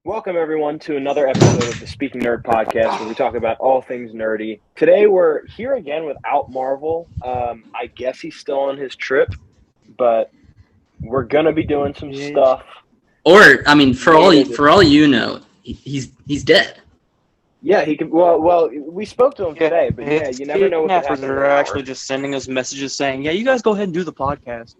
Welcome, everyone, to another episode of the Speaking Nerd podcast, where we talk about all things nerdy. Today, we're here again without Marvel. I guess he's still on his trip, but we're gonna be doing some stuff. Or, I mean, for all you know, he's dead. Yeah, he could. Well, we spoke to him today, but yeah, you never know what could happen. They're actually just sending us messages saying, "Yeah, you guys go ahead and do the podcast."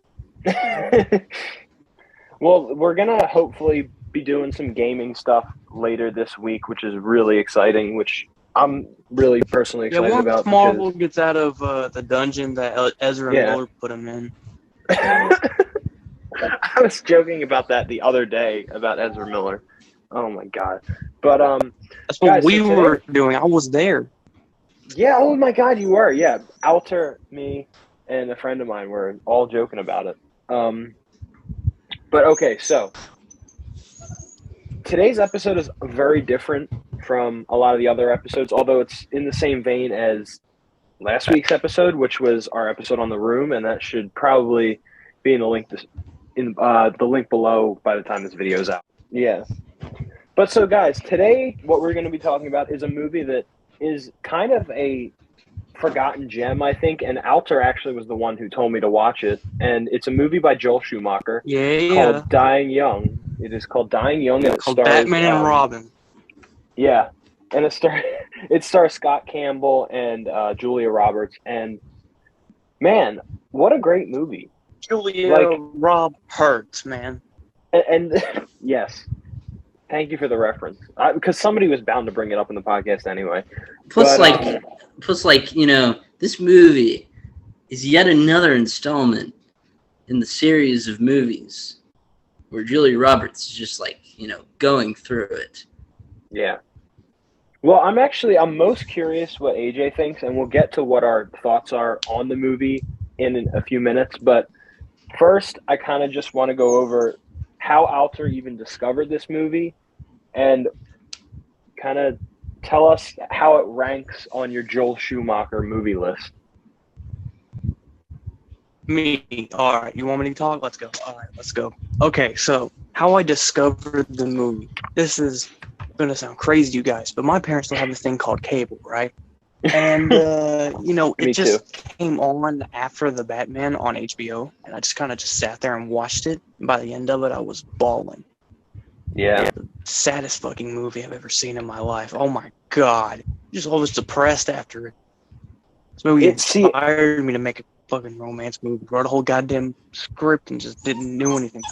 Well, we're gonna hopefully be doing some gaming stuff later this week, which is really exciting. Which I'm really personally excited once about. Marvel gets out of the dungeon that Ezra Miller put him in. I was joking about that the other day about Ezra Miller. Oh my god! But that's what we were doing. I was there. Yeah. Oh my god, you were. Yeah. Alter, me, and a friend of mine were all joking about it. But okay, so today's episode is very different from a lot of the other episodes, although it's in the same vein as last week's episode, which was our episode on The Room, and that should probably be in the link the link below by the time this video is out. Yeah. But so, guys, today what we're going to be talking about is a movie that is kind of a forgotten gem, I think, and Alter actually was the one who told me to watch it, and it's a movie by Joel Schumacher called Dying Young. It is called Dying Young. And it stars Batman and Robin. Yeah, and it stars Scott Campbell and Julia Roberts, and man, what a great movie! Rob Hurts, man. And yes, thank you for the reference, because somebody was bound to bring it up in the podcast anyway. Plus, you know, this movie is yet another installment in the series of movies where Julia Roberts is just going through it. Yeah. Well, I'm most curious what AJ thinks, and we'll get to what our thoughts are on the movie in a few minutes. But first, I kind of just want to go over how Alter even discovered this movie and kind of tell us how it ranks on your Joel Schumacher movie list. Me. All right. You want me to talk? Let's go. All right. Let's go. Okay. So how I discovered the movie. This is going to sound crazy to you guys, but my parents don't have this thing called cable, right? And, it just came on after the Batman on HBO, and I just kind of sat there and watched it. And by the end of it, I was bawling. Yeah. The saddest fucking movie I've ever seen in my life. Oh my god. Just always depressed after it. This movie inspired me to make a fucking romance movie. Wrote a whole goddamn script and just didn't do anything.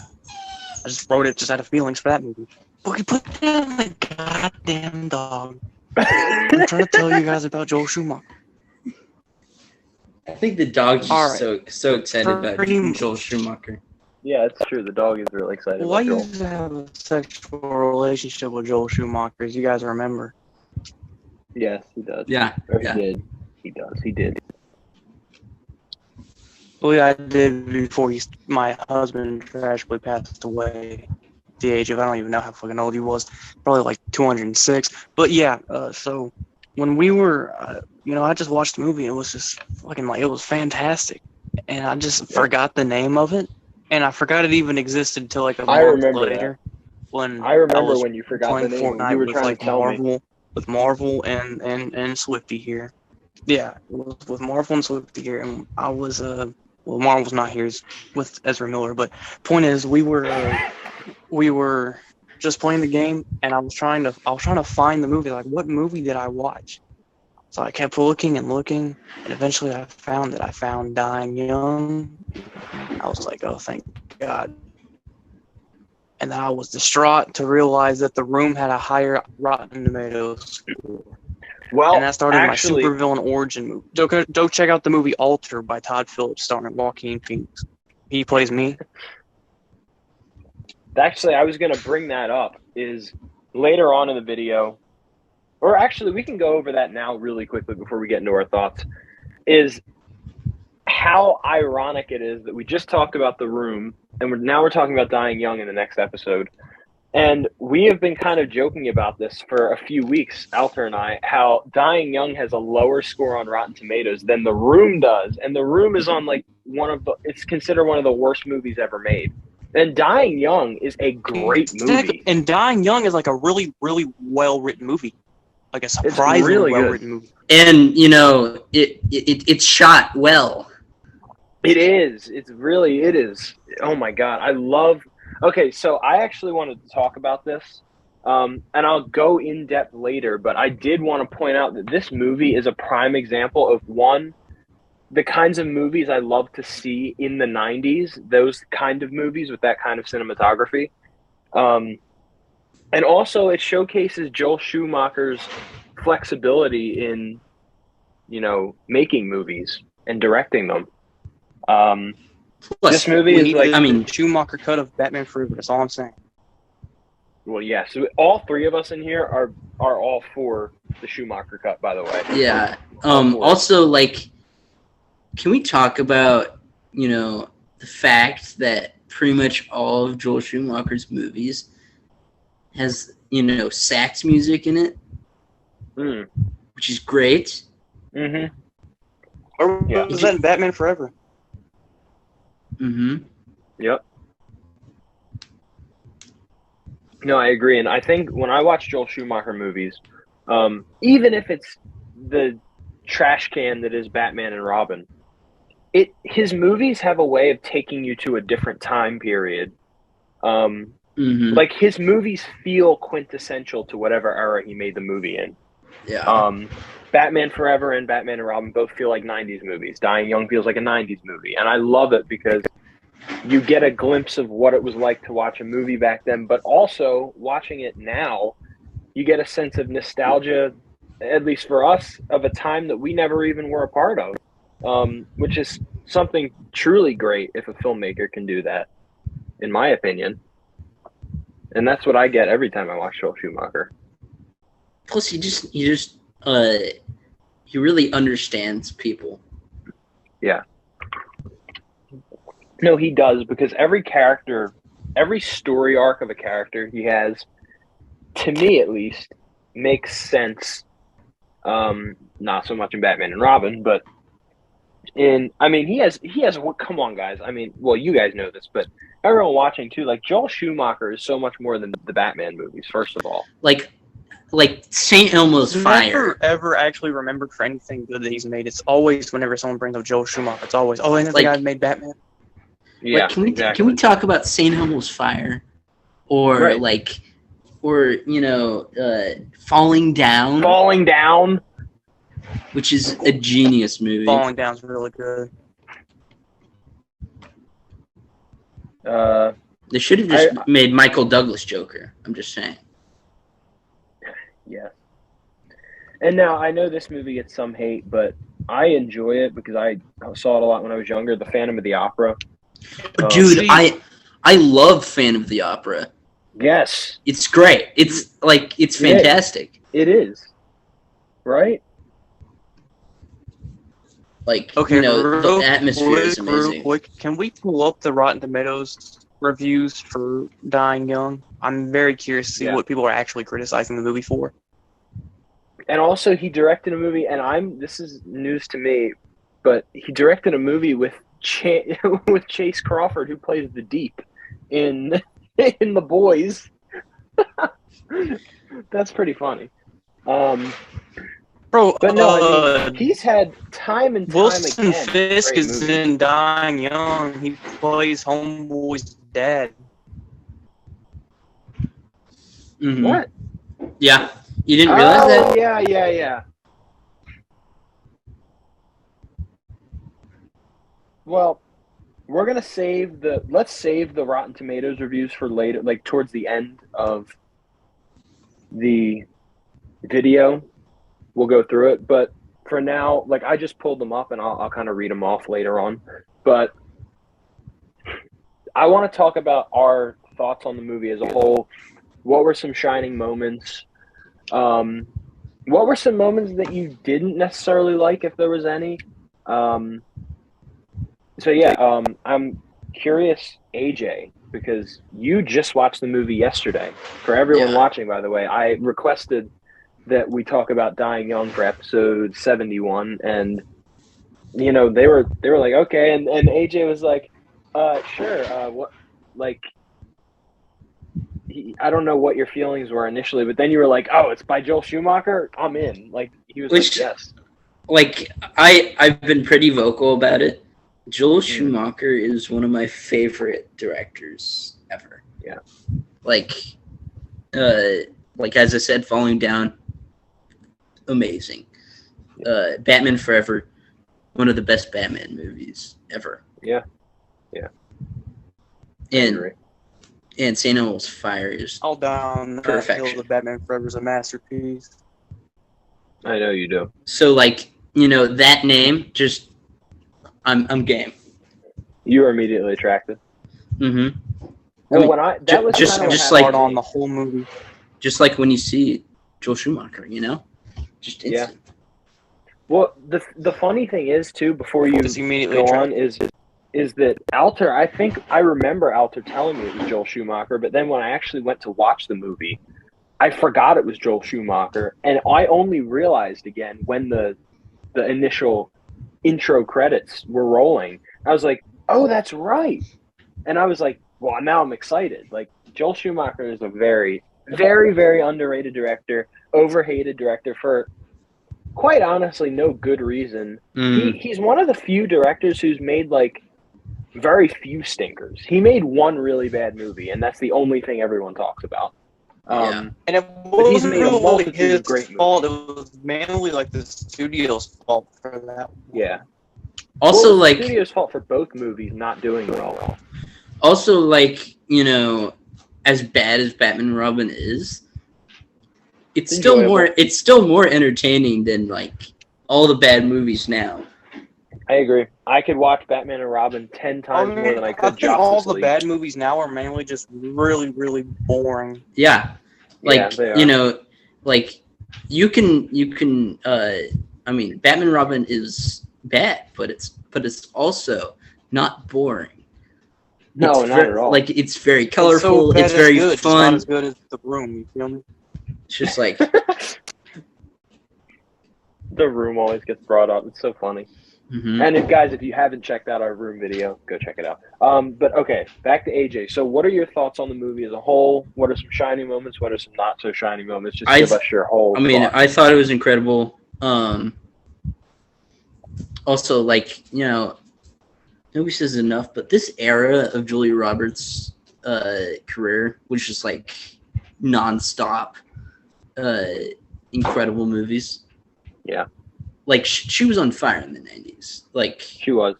I just wrote it, just out of feelings for that movie. Fucking put down the goddamn dog. I'm trying to tell you guys about Joel Schumacher. I think the dog's just so excited about Joel Schumacher. Yeah, it's true. The dog is really excited Well, I about Joel. used to have a sexual relationship with Joel Schumacher, as you guys remember. Yes, he does. Yeah. Or he did. He does. He did. Well, yeah, I did before my husband tragically passed away at the age of, I don't even know how fucking old he was, probably like 206. But yeah, so when we were, I just watched the movie, and it was just fucking it was fantastic. And I just forgot the name of it. And I forgot it even existed until a month later. When I remember when you forgot the name. Fortnite you were trying to tell me. With Marvel and Swifty here. Yeah, it was with Marvel and Swifty here, and I was Marvel's not here, it's with Ezra Miller. But point is, we were just playing the game, and I was trying to find the movie. Like, what movie did I watch? So I kept looking, and eventually I found it. I found Dying Young. I was like, oh, thank God. And then I was distraught to realize that The Room had a higher Rotten Tomatoes score. Well, and that started my supervillain origin movie. Go check out the movie Alter by Todd Phillips, starring Joaquin Phoenix. He plays me. Actually, I was going to bring that up. Is later on in the video, or actually, we can go over that now really quickly before we get into our thoughts, is how ironic it is that we just talked about The Room, and we're talking about Dying Young in the next episode. And we have been kind of joking about this for a few weeks, Alter and I, how Dying Young has a lower score on Rotten Tomatoes than The Room does. And The Room is on it's considered one of the worst movies ever made. And Dying Young is a great movie. And Dying Young is like a really, really well-written movie. Like a surprisingly really good. well-written movie. And, you know, it's shot well. It is. It is. Oh my God. I love. Okay, so I actually wanted to talk about this, and I'll go in depth later. But I did want to point out that this movie is a prime example of the kinds of movies I love to see in the '90s. Those kind of movies with that kind of cinematography, and also it showcases Joel Schumacher's flexibility in, making movies and directing them. Plus, This movie is like, I mean, Schumacher cut of Batman Forever. That's all I'm saying. well, yeah. So all three of us in here are all for the Schumacher cut, by the way. yeah. Also, like, can we talk about, the fact that pretty much all of Joel Schumacher's movies has, sax music in it, which is great. Mm-hmm. Or Yeah. was that in Batman Forever? Mm-hmm. Yep. No, I agree, and I think when I watch Joel Schumacher movies, even if it's the trash can that is Batman and Robin, his movies have a way of taking you to a different time period. Like his movies feel quintessential to whatever era he made the movie in. Yeah. Batman Forever and Batman and Robin both feel like 90s movies. Dying Young feels like a 90s movie. And I love it because you get a glimpse of what it was like to watch a movie back then, but also watching it now, you get a sense of nostalgia, at least for us, of a time that we never even were a part of, which is something truly great if a filmmaker can do that, in my opinion. And that's what I get every time I watch Joel Schumacher. Plus, he really understands people. Yeah. No, he does, because every character, every story arc of a character he has, to me at least, makes sense. Not so much in Batman and Robin, but he has come on, guys. I mean, well, you guys know this, but everyone watching too, like, Joel Schumacher is so much more than the Batman movies, first of all. Like St. Elmo's Fire. Never ever actually remembered for anything good that he's made. It's always whenever someone brings up Joel Schumacher, it's always, and that's the guy who made Batman. Yeah, like, can we talk about St. Elmo's Fire, or right. Falling Down? Falling Down, which is a genius movie. Falling Down's really good. They should have just made Michael Douglas Joker. I'm just saying. Yeah. And now I know this movie gets some hate, but I enjoy it because I saw it a lot when I was younger. The Phantom of the Opera. Dude, I love Phantom of the Opera. Yes. It's great. It's fantastic. It is. Right? Like, okay, the atmosphere is amazing. Real quick, can we pull up the Rotten Tomatoes reviews for Dying Young? I'm very curious to see what people are actually criticizing the movie for. And also, he directed a movie, and this is news to me, but he directed a movie with with Chase Crawford, who plays the Deep in The Boys. That's pretty funny. Bro, but no, he's had time and time Wilson again. Fisk is in Dying Young. He plays Homeboy's dad. Mm-hmm. What? Yeah. You didn't realize that? Yeah. Well, we're gonna let's save the Rotten Tomatoes reviews for later, like towards the end of the video. We'll go through it, but for now, like, I just pulled them up and I'll kind of read them off later on. But I want to talk about our thoughts on the movie as a whole. What were some shining moments? What were some moments that you didn't necessarily like, if there was any? I'm curious, AJ, because you just watched the movie yesterday. For everyone watching, by the way, I requested that we talk about Dying Young for episode 71, and they were like, okay, and AJ was like, sure, like, I don't know what your feelings were initially, but then you were like, "Oh, it's by Joel Schumacher. I'm in." Like he was like, "Yes." Like I've been pretty vocal about it. Joel Schumacher is one of my favorite directors ever. Yeah. Like as I said, Falling Down, amazing. Batman Forever, one of the best Batman movies ever. Yeah. And St. Elmo's Fire is I'll die on that perfection. hill. The Batman Forever is a masterpiece. I know you do. So like, that name just I'm game. You were immediately attracted. Mm-hmm. Well, when that was just kind of just what like happened on the whole movie. Just like when you see Joel Schumacher, just instant. Well, the funny thing is too, before you Just immediately go attracted. on, is that Alter, I think I remember Alter telling me it was Joel Schumacher, but then when I actually went to watch the movie, I forgot it was Joel Schumacher, and I only realized again when the initial intro credits were rolling. I was like, "Oh, that's right," and I was like, "Well, now I'm excited." Like Joel Schumacher is a very, very, very underrated director, overhated director for, quite honestly, no good reason. He's one of the few directors who's made like very few stinkers. He made one really bad movie, and that's the only thing everyone talks about. And it he's wasn't made a really multitude his of great fault. It was mainly like the studio's fault for that. Yeah. Also, well, like the studio's fault for both movies not doing well. Also, like, as bad as Batman and Robin is, it's still more entertaining than like all the bad movies now. I agree. I could watch Batman and Robin 10 times more than I could think all Justice the League. bad movies now are mainly just really, really boring. Yeah. Like, they are. Like you can I mean, Batman and Robin is bad, but it's also not boring. No, not at all. Like, it's very colorful, it's very good. It's fun. not as good as The Room, you feel me? It's just like The Room always gets brought up. It's so funny. Mm-hmm. And if you haven't checked out our Room video, go check it out. But okay, back to AJ. So what are your thoughts on the movie as a whole? What are some shining moments? What are some not so shining moments? Just give us your whole thought. I thought it was incredible. Also, like, nobody says enough, but this era of Julia Roberts' career was just like nonstop incredible movies. Yeah. Like, she was on fire in the 90s. Like, she was.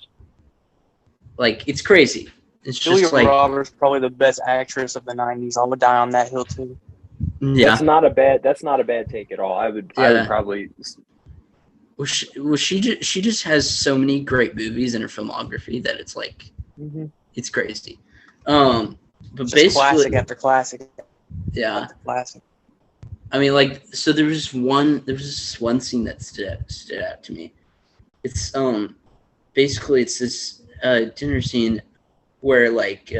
Like, it's crazy. It's Julia just like Roberts, probably the best actress of the 90s. I would die on that hill too. Yeah. That's not a bad take at all. I would probably. Well, she just has so many great movies in her filmography that it's like, it's crazy. But just basically, classic after classic. Yeah. After classic. I mean, like, so there was this one scene that stood out to me. It's basically it's this dinner scene where like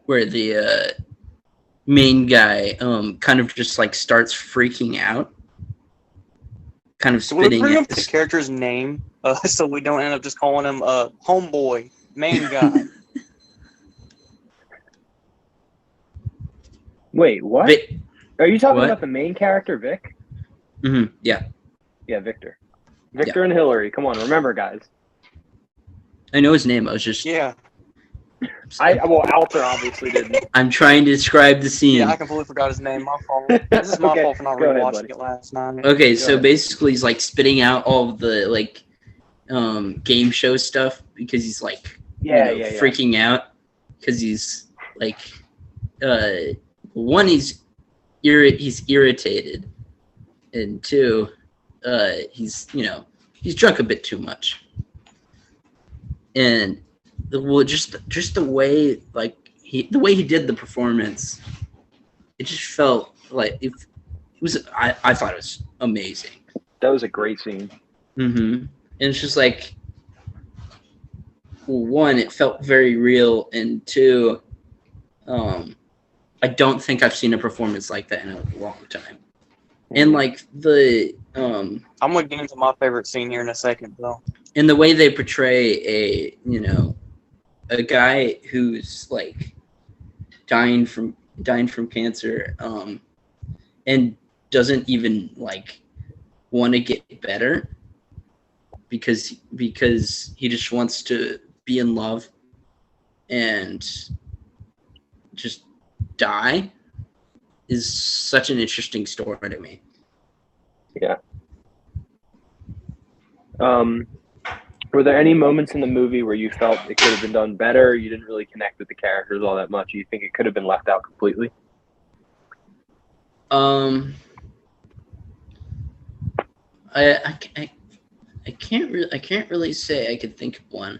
where the main guy kind of just like starts freaking out, kind of spitting. So we bring up the character's name so we don't end up just calling him homeboy, main guy. Wait, what? Are you talking about the main character, Vic? Mm-hmm. Yeah. Yeah, Victor. Victor and Hillary. Come on, remember, guys. I know his name. I was just Alter obviously didn't. I'm trying to describe the scene. Yeah, I completely forgot his name. My fault. This is my fault for not rewatching it last night. Okay, so basically he's like spitting out all of the like game show stuff because he's like freaking out because he's like one, he's irritated, and two, he's drunk a bit too much, and just the way he did the performance, it just felt like it was. I thought it was amazing. That was a great scene. Mm-hmm. And it's just like, one, it felt very real, and two, I don't think I've seen a performance like that in a long time. And like I'm gonna get into my favorite scene here in a second, though. And the way they portray a a guy who's like dying from cancer, and doesn't even like want to get better because he just wants to be in love and just die is such an interesting story to me. Yeah. Were there any moments in the movie where you felt it could have been done better? You didn't really connect with the characters all that much. You think it could have been left out completely? I can't really say I could think of one,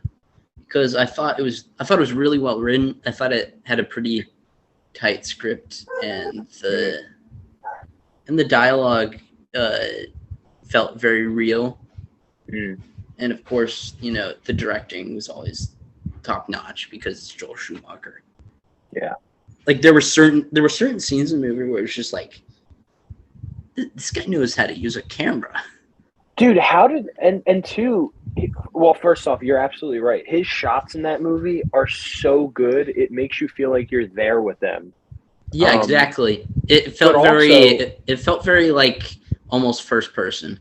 because I thought it was really well written. I thought it had a pretty tight script, and the dialogue felt very real. Mm. And of course, you know, the directing was always top notch because it's Joel Schumacher. Yeah. Like there were certain scenes in the movie where it was just like, this guy knows how to use a camera. Dude, how did and two? Well, first off, you're absolutely right. His shots in that movie are so good; it makes you feel like you're there with them. Yeah, exactly. It felt very like almost first person.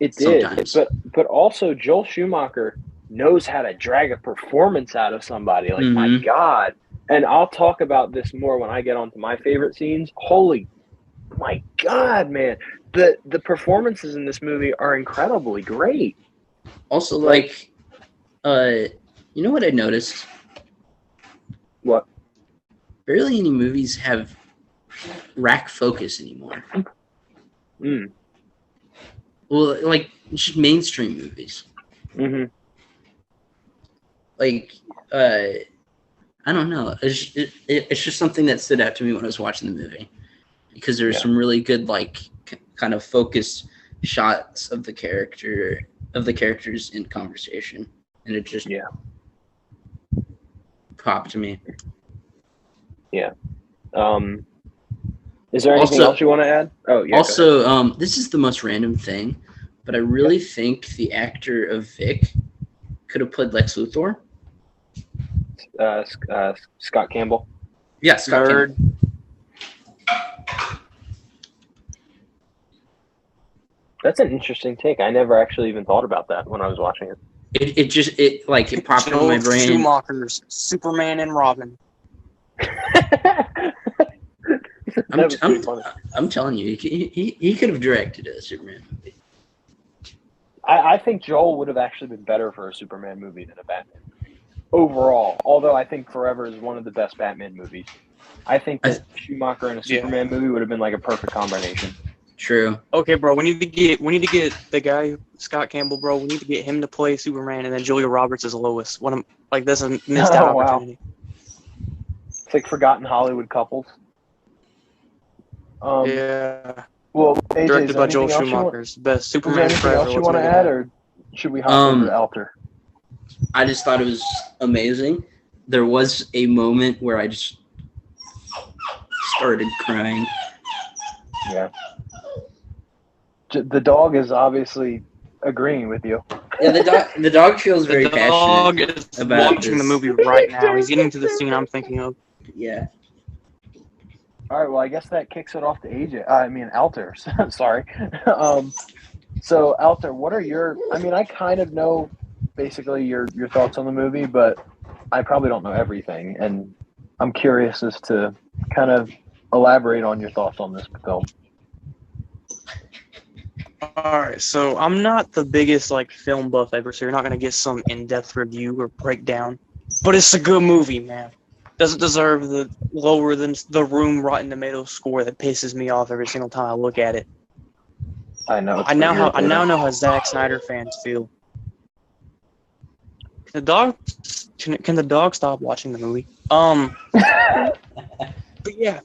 It did, sometimes. but also Joel Schumacher knows how to drag a performance out of somebody. Like, my God. And I'll talk about this more when I get onto my favorite scenes. Holy, my God, man. The performances in this movie are incredibly great. Also, like, you know what I noticed? What? Barely any movies have rack focus anymore. Mm. Well, like, just mainstream movies. Mm-hmm. Like, I don't know. It's just something that stood out to me when I was watching the movie, because there were some really good, like, kind of focused shots of the characters in conversation, and it just popped to me. Yeah. Is there anything else you want to add? Oh, yeah. Also, this is the most random thing, but I really think the actor of Vic could have played Lex Luthor. Scott Campbell. Yeah, Scott Campbell. That's an interesting take. I never actually even thought about that when I was watching it. It popped into my brain. Schumacher's Superman and Robin. I'm telling you, he could have directed a Superman movie. I think Joel would have actually been better for a Superman movie than a Batman movie overall. Although I think Forever is one of the best Batman movies. I think that Schumacher and a Superman movie would have been like a perfect combination. True. Okay, bro. We need to get the guy Scott Campbell, bro. We need to get him to play Superman, and then Julia Roberts as Lois. That's a missed out opportunity. It's like forgotten Hollywood couples. Yeah. Well, AJ, directed by Joel Schumacher's best Superman is forever. there anything else you want to add, or should we hop over to Alter? I just thought it was amazing. There was a moment where I just started crying. Yeah. The dog is obviously agreeing with you. Yeah, the dog feels very passionate. The dog is about watching the movie right now. He's getting to the scene I'm thinking of. Yeah. All right, well, I guess that kicks it off to Alter. Sorry. So, Alter, what are your – I mean, I kind of know basically your thoughts on the movie, but I probably don't know everything. And I'm curious as to kind of elaborate on your thoughts on this film. All right, so I'm not the biggest film buff ever, so you're not going to get some in-depth review or breakdown. But it's a good movie, man. Doesn't deserve the lower than the Room Rotten Tomatoes score that pisses me off every single time I look at it. I know. I now know how Zack Snyder fans feel. Can the dog stop watching the movie? But yeah,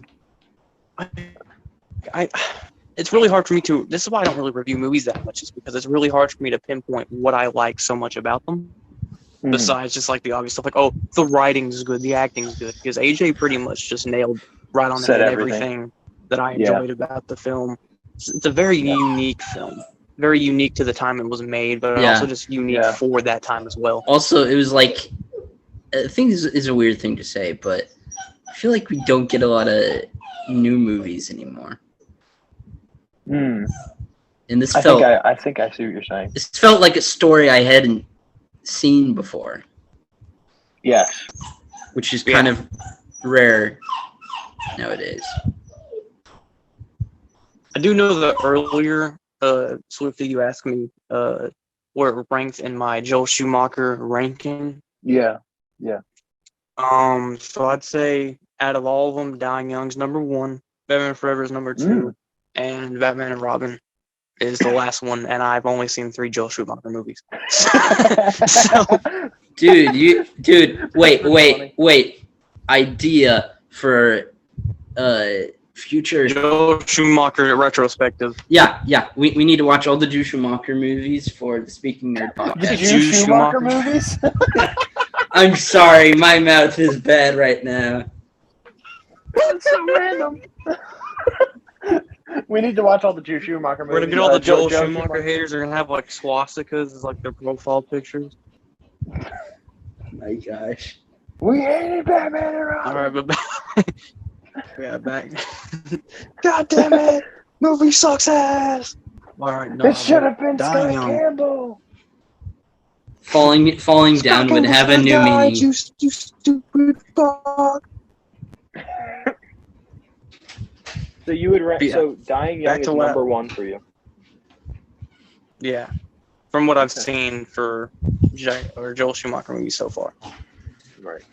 it's really hard for me to. This is why I don't really review movies that much, is because it's really hard for me to pinpoint what I like so much about them. Besides just the obvious stuff, the writing's good, the acting's good, because AJ pretty much just nailed right on the head everything that I enjoyed about the film. It's a very unique film, very unique to the time it was made, but also just unique for that time as well. Also, it was I think this is a weird thing to say, but I feel like we don't get a lot of new movies anymore. Hmm. And this I felt think I see what you're saying. this felt like a story I hadn't seen before, Yes. which is kind of rare nowadays. I do know that earlier, Swifty, you asked me where it ranked in my Joel Schumacher ranking. Yeah. So I'd say out of all of them, Dying Young's number 1, Batman Forever is number 2, and Batman and Robin is the last one. And I've only seen 3 Joel Schumacher movies. So, Dude, wait. Idea for future. Joel Schumacher retrospective. Yeah. We need to watch all the Joel Schumacher movies for the Speaking Nerd podcast. The Joel Schumacher movies? I'm sorry, my mouth is bad right now. That's so random. We need to watch all the Joel Schumacher movies. We're gonna get all the Joel Schumacher haters are gonna have like swastikas as like their profile pictures. My gosh. We hated Batman and Robin. Alright, but back. God damn it! Movie sucks ass! Alright, no. It should have been Dying Scott Young. Campbell. Falling down would have a new meaning. You stupid fuck. So you would Yeah. so Dying Young Back is to what- number 1 for you. Yeah. From what I've seen for Joel Schumacher movies so far. Right.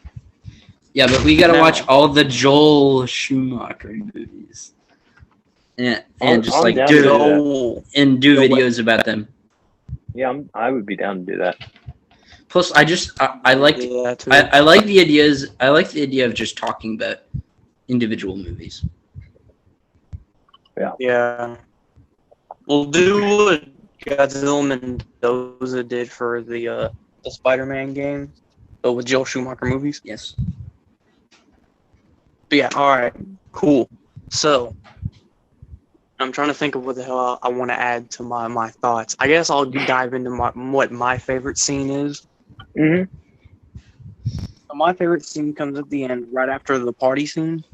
Yeah, but we gotta Now- watch all the Joel Schumacher movies. And I'm just like down do to Joel. and do Go what- videos about them. Yeah, I would be down to do that. Plus, I like Yeah, too. I like the ideas. I like the idea of just talking about individual movies. Yeah. We'll do what Godzilla Mendoza did for the Spider-Man game, but with Joel Schumacher movies. Yes. But yeah, alright. Cool. So, I'm trying to think of what the hell I want to add to my thoughts. I guess I'll dive into what my favorite scene is. Mm-hmm. So my favorite scene comes at the end, right after the party scene,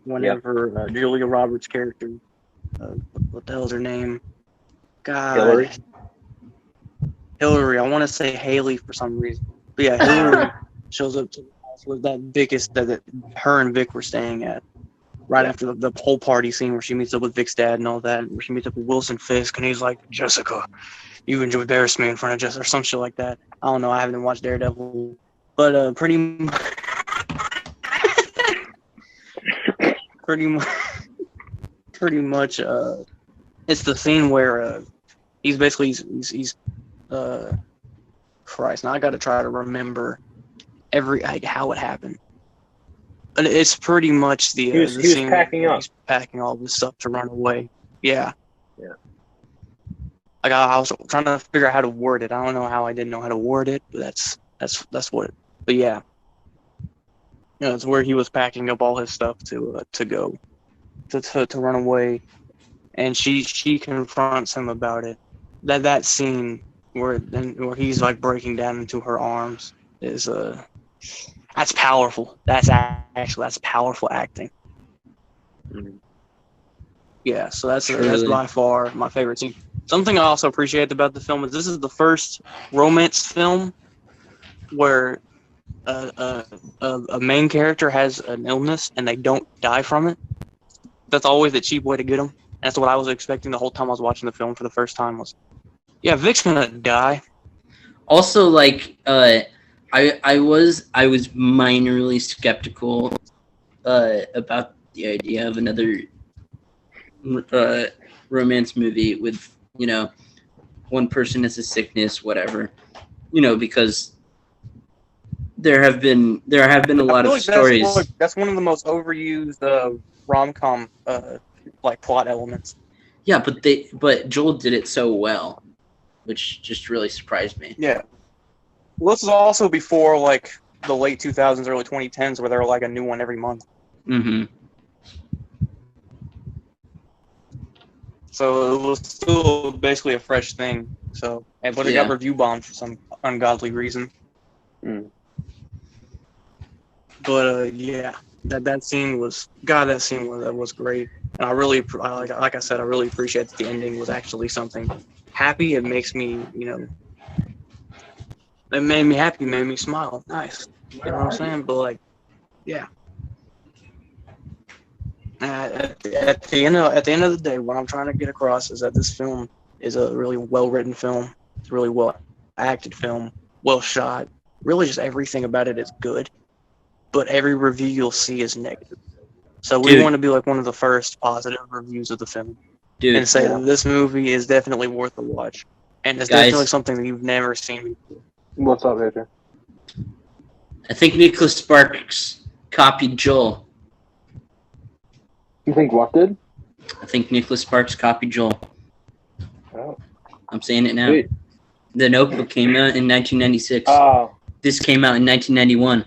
whenever Julia Roberts' character, what the hell's her name? God. Hillary. I want to say Haley for some reason. But yeah, Hillary shows up to the house with that that her and Vic were staying at. Right after the whole party scene where she meets up with Vic's dad and all that, where she meets up with Wilson Fisk and he's like, Jessica, you embarrassed me in front of Jessica, or some shit like that. I don't know, I haven't watched Daredevil. But pretty much, it's the scene where he's Christ, now I gotta try to remember how it happened. And it's pretty much the He was scene packing where up. he's packing all this stuff to run away. Yeah. Yeah. Like I was trying to figure out how to word it. I don't know how I didn't know how to word it, but that's what. But yeah, it's where he was packing up all his stuff to go to run away, and she confronts him about it. That scene where he's like breaking down into her arms is that's powerful. That's powerful acting. Yeah, so that's by far my favorite scene. Something I also appreciate about the film is this is the first romance film where a main character has an illness and they don't die from it. That's always the cheap way to get them. That's what I was expecting the whole time I was watching the film for the first time was, yeah, Vic's gonna die. Also, like, I was minorly skeptical about the idea of another romance movie with, one person has a sickness, whatever, because there have been a lot of stories. That's one of the most overused rom-com like plot elements. Yeah, but Joel did it so well, which just really surprised me. Yeah. Well, this is also before like the late 2000s, early 2010s, where there were like a new one every month. Mm-hmm. So it was still basically a fresh thing. So, but it got review bombed for some ungodly reason. Mm. But yeah, that scene was that was great, and like I said, I really appreciate that the ending was actually something happy. It makes me, it made me happy, made me smile. Nice, you know what I'm saying? But like, yeah. At the end of the day, what I'm trying to get across is that this film is a really well written film. It's a really well acted film, well shot. Really, just everything about it is good. But every review you'll see is negative. So we Dude. want to be like one of the first positive reviews of the film Dude, and say that this movie is definitely worth a watch, and it's Guys. definitely something that you've never seen before. What's up, Adrian? I think Nicholas Sparks copied Joel. You think what did? I think Nicholas Sparks copied Joel. Oh. I'm saying it now. Sweet. The Notebook came out in 1996. Oh, This came out in 1991.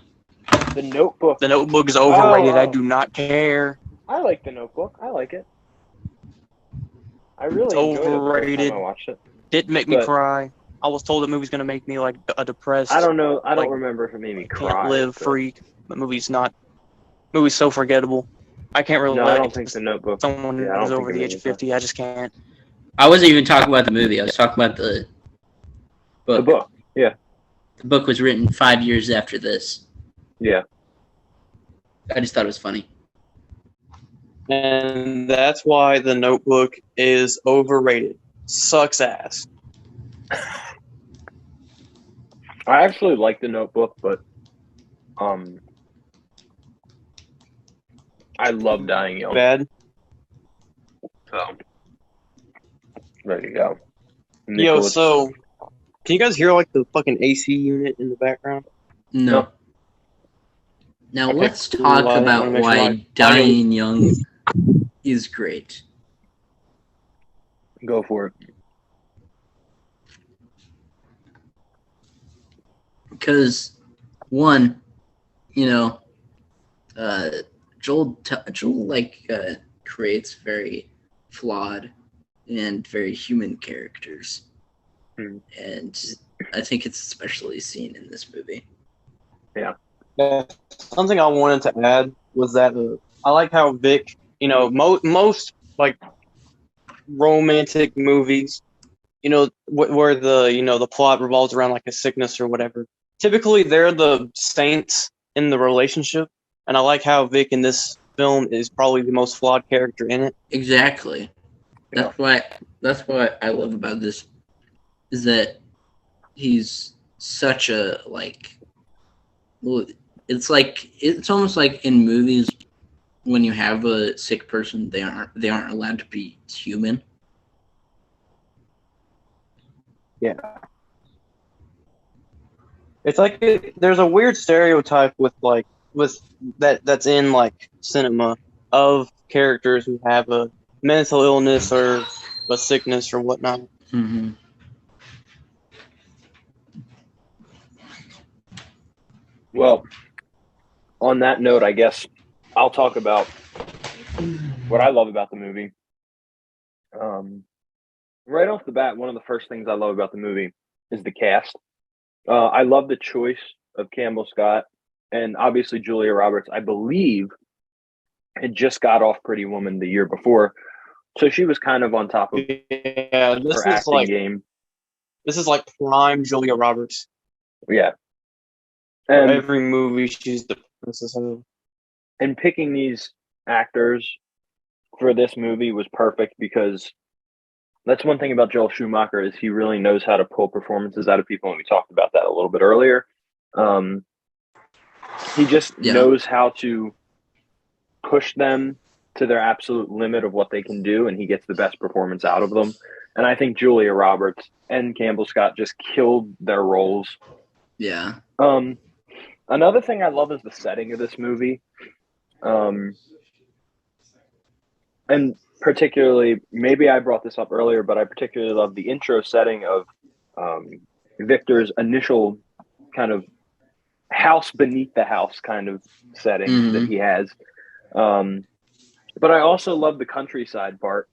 The Notebook. The Notebook is overrated. Oh. I do not care. I like The Notebook. I like it. I really It's enjoyed it the first overrated. time I watched it. Didn't make me But- cry. I was told the movie's gonna make me like a depressed, I don't know. I don't Like, remember if it made me can't cry. live but- freak. The movie's so forgettable. I can't relate No, I don't to think The Notebook. someone Yeah, I don't who's think over it the made age me of cry. 50. I just can't. I wasn't even talking about the movie. I was talking about the book. The book. Yeah. The book was written 5 years after this. Yeah. I just thought it was funny. And that's why The Notebook is overrated. Sucks ass. I actually like The Notebook, but I love Dying Young. Bad. So there you go. Yo, Nicholas- so can you guys hear like the fucking AC unit in the background? No. No. Now Okay, let's cool. talk I about wanna make sure why my- Dying Young is great. Go for it. Because one, Joel creates very flawed and very human characters, and I think it's especially seen in this movie. Yeah. Something I wanted to add was that I like how Vic, most like romantic movies, where the plot revolves around like a sickness or whatever. Typically, they're the saints in the relationship, and I like how Vic in this film is probably the most flawed character in it. Exactly. That's what I love about this is that he's such a it's almost like in movies when you have a sick person they aren't allowed to be human. Yeah. It's like there's a weird stereotype with that's in like cinema of characters who have a mental illness or a sickness or whatnot. Mm-hmm. Well, on that note, I guess I'll talk about what I love about the movie. Right off the bat, one of the first things I love about the movie is the cast. I love the choice of Campbell Scott and obviously Julia Roberts. I believe had just got off Pretty Woman the year before, so she was kind of on top of Yeah, her acting game. this is like prime Julia Roberts. Yeah, For and every movie, she's the princess of. and picking these actors for this movie was perfect because that's one thing about Joel Schumacher is he really knows how to pull performances out of people, and we talked about that a little bit earlier. He just knows how to push them to their absolute limit of what they can do, and he gets the best performance out of them. And I think Julia Roberts and Campbell Scott just killed their roles. Yeah. Another thing I love is the setting of this movie. And particularly, maybe I brought this up earlier, but I particularly love the intro setting of Victor's initial kind of house beneath the house kind of setting that he has. But I also love the countryside part.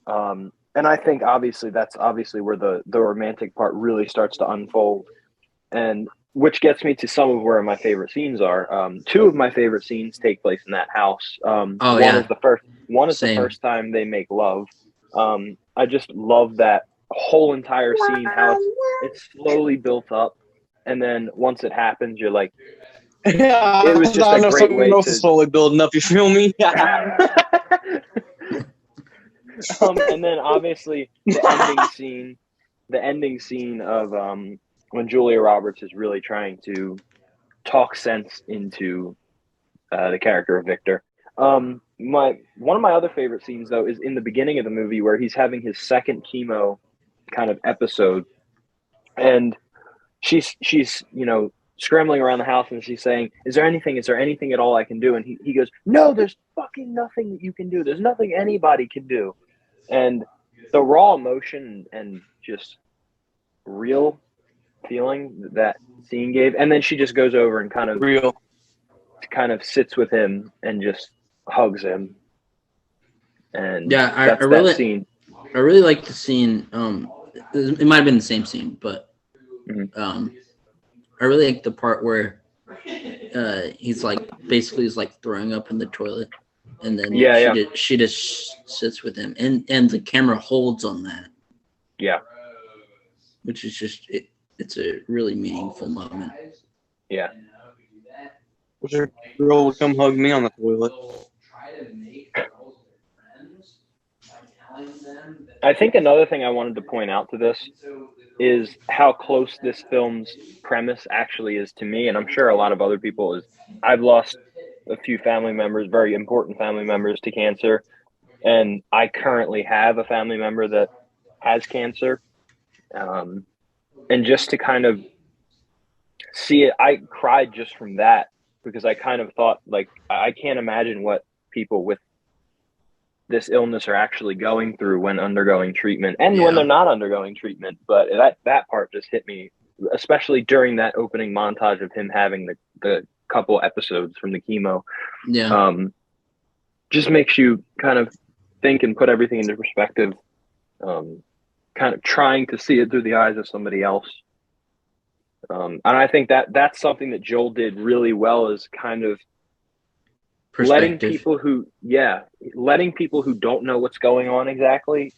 And I think that's obviously where the romantic part really starts to unfold. And which gets me to some of where my favorite scenes are. Two of my favorite scenes take place in that house. One is the first. One is the first time they make love. I just love that whole entire scene. How it's slowly built up, and then once it happens, you're like, Yeah, it was just I a know great something way else to. is slowly building up. You feel me? And then obviously the ending scene of when Julia Roberts is really trying to talk sense into the character of Victor. One of my other favorite scenes though is in the beginning of the movie where he's having his second chemo kind of episode, and she's scrambling around the house and she's saying, is there anything at all I can do? And he goes, no, there's fucking nothing that you can do. There's nothing anybody can do. And the raw emotion and just real feeling that scene gave, and then she just goes over and kind of sits with him and just hugs him. And I really like the scene. It might have been the same scene, but I really like the part where he's like basically is like throwing up in the toilet, and then she just sits with him, and the camera holds on that. Yeah, which is just it's a really meaningful moment. Yeah. Wish a girl would come hug me on the toilet. I think another thing I wanted to point out to this is how close this film's premise actually is to me, and I'm sure a lot of other people is. I've lost a few family members, very important family members, to cancer, and I currently have a family member that has cancer. And just to kind of see it, I cried just from that, because I kind of thought, like, I can't imagine what people with this illness are actually going through when undergoing treatment and when they're not undergoing treatment. But that part just hit me, especially during that opening montage of him having the couple episodes from the chemo. Just makes you kind of think and put everything into perspective, kind of trying to see it through the eyes of somebody else. And I think that's something that Joel did really well, is kind of letting people who don't know what's going on exactly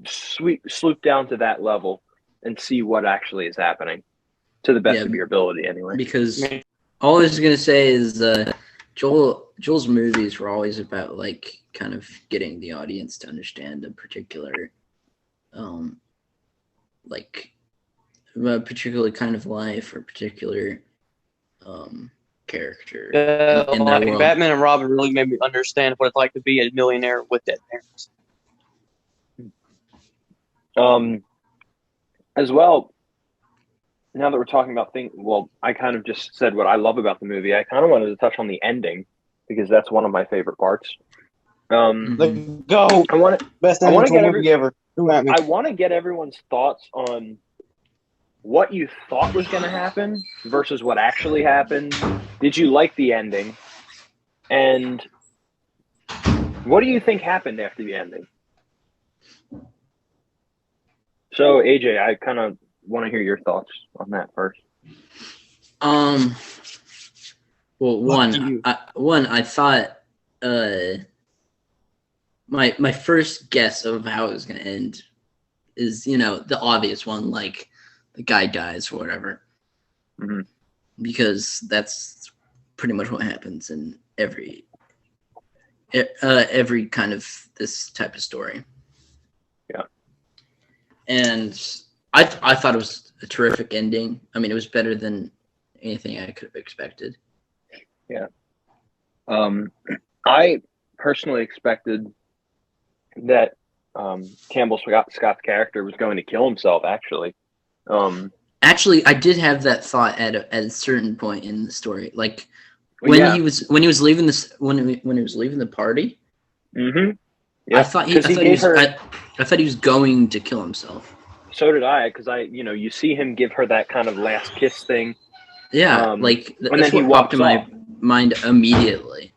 swoop down to that level and see what actually is happening to the best of your ability anyway. Because all I was going to say is Joel's movies were always about, like, kind of getting the audience to understand a particular like a particular kind of life or particular character. Like Batman and Robin really made me understand what it's like to be a millionaire with dead parents. As well, now that we're talking about things, well, I kind of just said what I love about the movie. I kind of wanted to touch on the ending, because that's one of my favorite parts. Let's go. Best ending movie ever. I want to get everyone's thoughts on what you thought was going to happen versus what actually happened. Did you like the ending? And what do you think happened after the ending? So, AJ, I kind of want to hear your thoughts on that first. Well, I thought my first guess of how it was going to end is, the obvious one, like the guy dies or whatever. Mm-hmm. Because that's pretty much what happens in every kind of this type of story. Yeah. And I thought it was a terrific ending. I mean, it was better than anything I could have expected. Yeah. I personally expected that Campbell Scott's character was going to kill himself, actually. Actually, I did have that thought at a certain point in the story, like when he was leaving when he was leaving the party. Mm-hmm. Yeah. I thought he was going to kill himself. So did I, because you see him give her that kind of last kiss thing. Yeah, and then he popped in my mind immediately.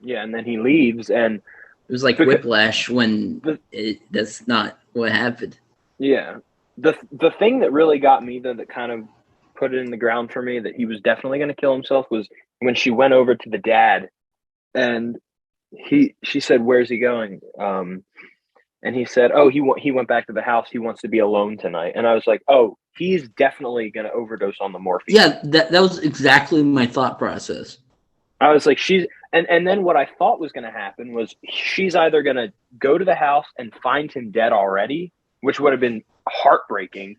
Yeah, and then he leaves, and it was like whiplash when that's not what happened. Yeah. The thing that really got me, though, that kind of put it in the ground for me that he was definitely going to kill himself was when she went over to the dad, and she said, "Where's he going?" And he said, "Oh, he went back to the house. He wants to be alone tonight." And I was like, "Oh, he's definitely going to overdose on the morphine." Yeah, that was exactly my thought process. I was like, and then what I thought was going to happen was she's either going to go to the house and find him dead already, which would have been heartbreaking,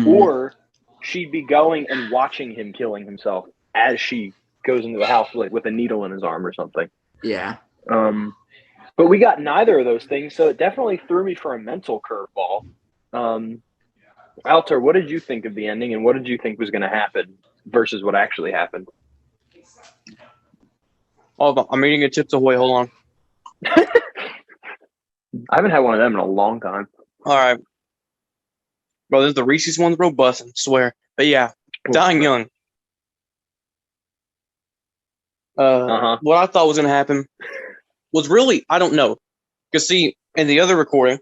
or she'd be going and watching him killing himself as she goes into the house with a needle in his arm or something. Yeah. But we got neither of those things, so it definitely threw me for a mental curveball. Alter, what did you think of the ending, and what did you think was going to happen versus what actually happened? Oh, I'm eating a Chips Ahoy. Hold on. I haven't had one of them in a long time. All right. Bro, this is the Reese's one's robust, I swear. But yeah, dying young. What I thought was going to happen was really, I don't know. Because see, in the other recording,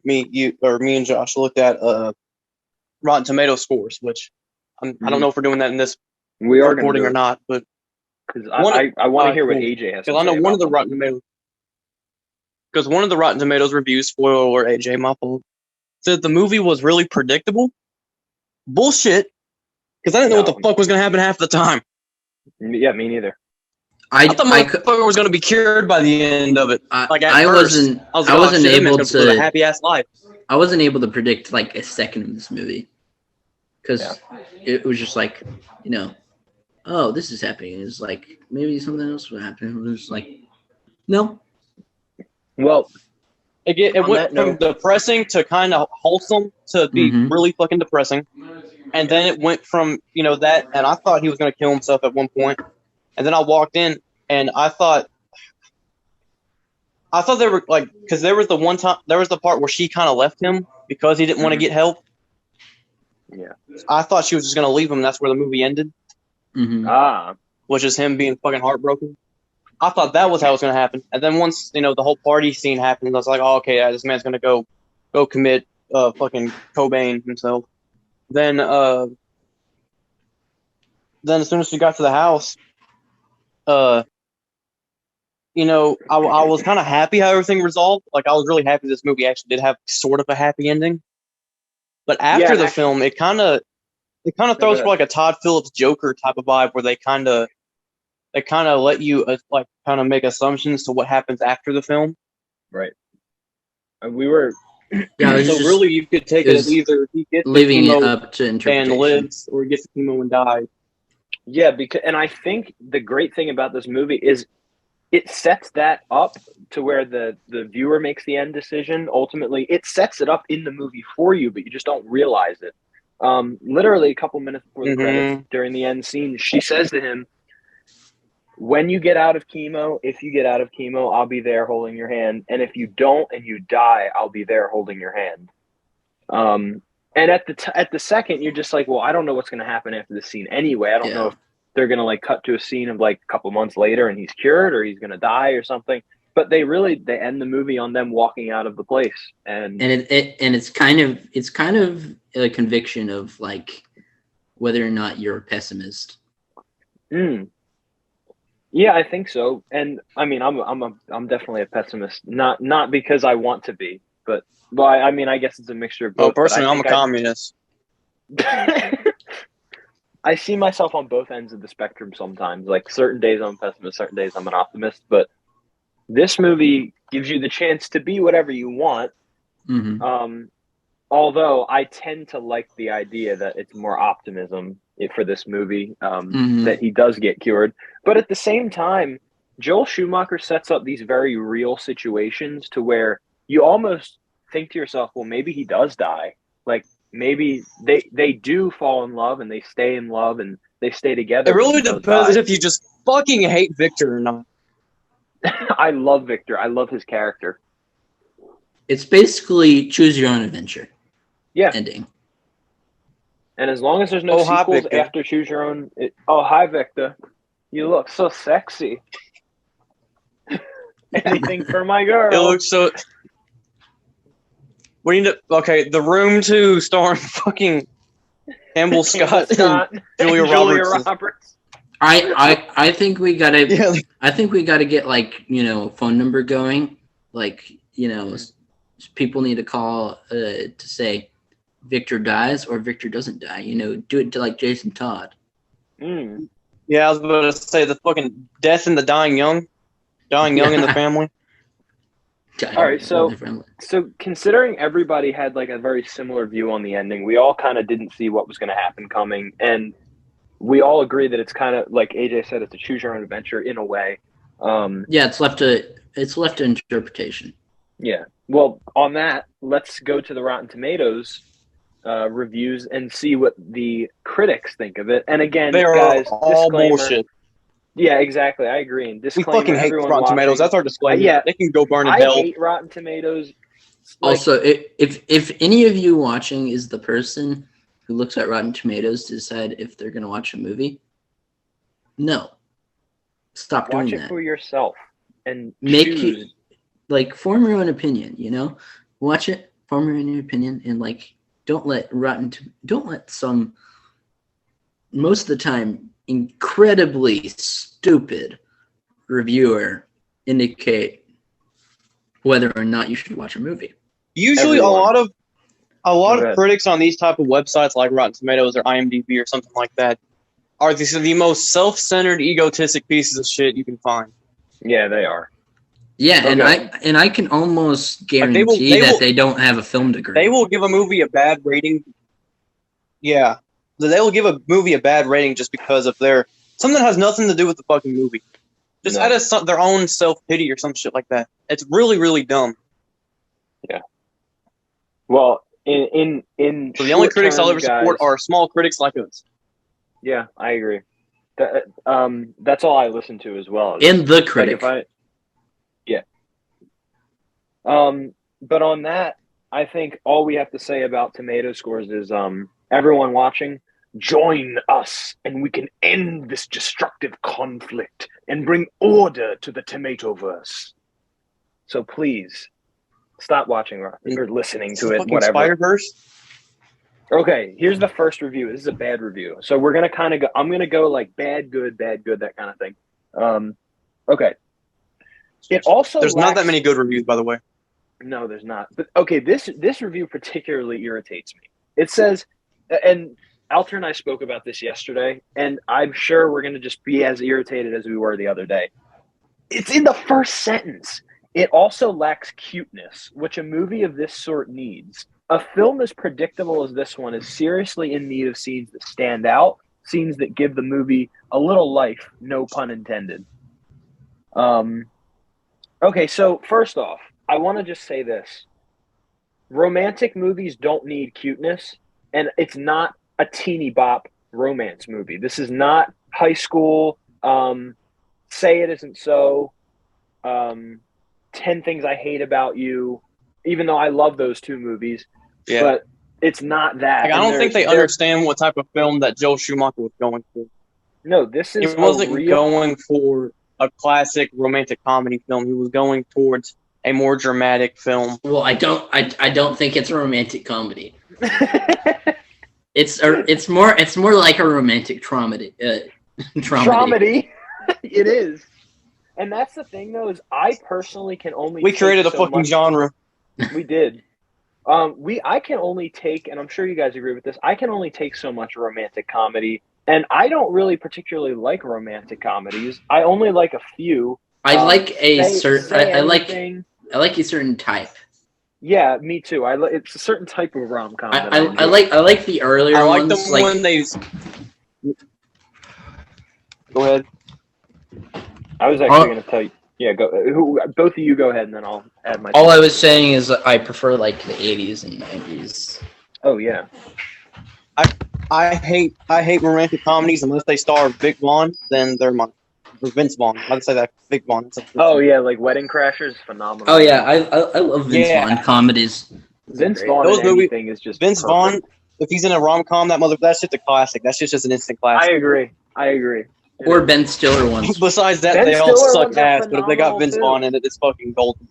me and Josh looked at Rotten Tomato scores, which I don't know if we're doing that in this recording or not, but because I want to hear what AJ has to say. Because I know one of the Rotten Tomatoes reviews, spoiler alert, AJ, my fault, said the movie was really predictable. Bullshit. Because I didn't know what the fuck was going to happen half the time. Yeah, me neither. I thought motherfucker was going to be cured by the end of it. I wasn't able to a happy ass life. I wasn't able to predict like a second of this movie because it was just like, oh, this is happening. It's like maybe something else will happen. It was like, no. Well, it went from depressing to kind of wholesome to be really fucking depressing, and then it went from that, and I thought he was going to kill himself at one point. And then I walked in, and I thought they were like, because there was the part where she kind of left him because he didn't want to get help. Yeah. I thought she was just going to leave him. And that's where the movie ended. Which is him being fucking heartbroken. I thought that was how it was going to happen. And then once, the whole party scene happened, I was like, oh, okay, this man's going to go commit fucking Cobain himself. Then as soon as she got to the house, I was kind of happy how everything resolved. Like, I was really happy this movie actually did have sort of a happy ending. But after the film, it kind of throws for like a Todd Phillips Joker type of vibe, where they kind of let you kind of make assumptions to what happens after the film. Right. We were. Yeah. So really, you could take it as either he gets leaving it up to interpretation and lives, or he gets the chemo and dies. Yeah, and I think the great thing about this movie is it sets that up to where the viewer makes the end decision. Ultimately, it sets it up in the movie for you, but you just don't realize it. Literally a couple minutes before the credits, during the end scene, she says to him, "When you get out of chemo, if you get out of chemo, I'll be there holding your hand. And if you don't and you die, I'll be there holding your hand." And at the second, you're just like, well, I don't know what's going to happen after this scene anyway. I don't know if they're going to cut to a scene of a couple months later and he's cured or he's going to die or something. But they end the movie on them walking out of the place, and it's kind of a conviction of whether or not you're a pessimist. Yeah, I think so. And I mean, I'm definitely a pessimist. Not because I want to be, but I mean, I guess it's a mixture of both. Oh, personally, I'm a communist. I see myself on both ends of the spectrum sometimes. Like certain days I'm a pessimist, certain days I'm an optimist. But this movie gives you the chance to be whatever you want. Although I tend to like the idea that it's more optimism for this movie, that he does get cured. But at the same time, Joel Schumacher sets up these very real situations to where you almost think to yourself, well, maybe he does die. Maybe they do fall in love and they stay in love and they stay together. It really depends if you just fucking hate Victor or not. I love Victor. I love his character. It's basically choose your own adventure. Yeah. Ending. And as long as there's no sequels after choose your own. Hi, Victor. You look so sexy. Anything for my girl. It looks so. We need to. Okay, The Room 2 starring fucking Campbell Scott, Scott and Julia Roberts. Roberts. I think we gotta Yeah, I think we gotta get like a phone number going. Like people need to call to say Victor dies or Victor doesn't die. Do it to like Jason Todd. Mm. yeah. I was about to say the fucking death and the dying young in the family. All right, so considering everybody had like a very similar view on the ending, we all kind of didn't see what was going to happen coming, and we all agree that it's kind of like AJ said, it's a choose your own adventure in a way. Yeah, it's left to interpretation. Yeah. Well, on that, let's go to the Rotten Tomatoes reviews and see what the critics think of it. And again, They are guys, all disclaimer. bullshit. Yeah, exactly. I agree. And We disclaimer, fucking hate everyone Rotten watching, Tomatoes. That's our disclaimer. yeah, They can go burn in I hell. hate Rotten Tomatoes. Like, Also, if any of you watching is the person who looks at Rotten Tomatoes to decide if they're going to watch a movie, no. Stop doing watch it that. for yourself and Make form your own opinion, Watch it, form your own opinion, and don't let some, most of the time, incredibly stupid reviewer indicate whether or not you should watch a movie. Usually, Everyone. a lot Go of critics on these type of websites like Rotten Tomatoes or IMDb or something like that are the most self-centered, egotistic pieces of shit you can find. Yeah, they are. Yeah, Okay. and I can almost they guarantee will- they don't have a film degree. They will give a movie a bad rating. Yeah, they will give a movie a bad rating just because of something that has nothing to do with the fucking movie. Just No. out of their own self-pity or some shit like that. It's really, really dumb. Well, in So the only short critics I'll term, ever support guys- are small critics like us. Yeah, I agree. That's all I listen to as well. And the Like critic. But on that, I think all we have to say about tomato scores is everyone watching, join us and we can end this destructive conflict and bring order to the Tomatoverse. So please stop watching or listening to it, Fucking whatever. Spider-Verse. Okay, here's the first review. This is a bad review. So we're gonna kind of go. I'm gonna go like bad, good, that kind of thing. Okay. It also There's not that lacks- many good reviews, by the way. No, there's not. But okay, this review particularly irritates me. It says, and Alter and I spoke about this yesterday, and I'm sure we're gonna just be as irritated as we were the other day. It's in the first sentence. It also lacks cuteness, which a movie of this sort needs. A film as predictable as this one is seriously in need of scenes that stand out, scenes that give the movie a little life, no pun intended. Okay, so first off, I want to just say this. Romantic movies don't need cuteness, and it's not a teeny bop romance movie. This is not High School, Say It Isn't So, 10 Things I Hate About You, even though I love those two movies. Yeah. But it's not that. Like, I don't think they understand what type of film that Joel Schumacher was going for. No, this is He wasn't a real... going for a classic romantic comedy film. He was going towards a more dramatic film. Well, I don't think it's a romantic comedy. It's more like a romantic traumedy. Dramedy. It is. And that's the thing, though, is I personally can only... We created a so fucking much- genre. We did. I can only take, and I'm sure you guys agree with this, I can only take so much romantic comedy, and I don't really particularly like romantic comedies. I only like a few. I like a Say certain. I like Anything. a certain type. Yeah, me too. It's a certain type of rom-com. that I enjoy. like the earlier I like ones. them when they... Go ahead. I was actually going to tell you. Yeah, go. Both of you go ahead, and then I'll add my... All I was saying is that I prefer like the 80s and 90s. Oh, yeah. I hate romantic comedies unless they star Vic Vaughn, then they're mine. Or Vince Vaughn. I'd say that Vic Vaughn. Oh, yeah, like Wedding Crashers, phenomenal. Oh yeah, I love Vince Vaughn comedies. Vince Great. Vaughn Those in movies- anything is just Vince perfect. Vaughn, if he's in a rom-com, that shit's a classic. That shit's just an instant classic. I agree. It Or is. Ben Stiller ones. Besides that, Ben they all Stiller suck ones are ass. But if they got phenomenal, Vince too. Vaughn in it, it's fucking golden.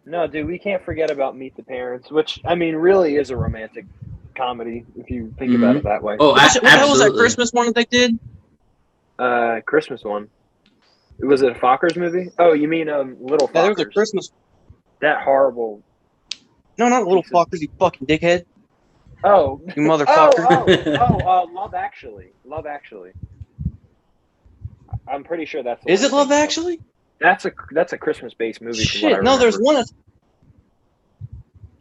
No, dude, we can't forget about Meet the Parents, which, I mean, really is a romantic comedy if you think about it that way. Oh, What the hell was that absolutely. Christmas one that they did? Christmas one. Was it a Fockers movie? Oh, you mean Little Yeah, there was a Fockers? Christmas. That horrible. No, not Little Fockers, you fucking dickhead. Oh, You motherfucker. Love Actually. Love Actually. I'm pretty sure that's. The Is one it I'm Love thinking of. Actually? That's a Christmas-based movie. From what I Shit, no, there's remember. one that's...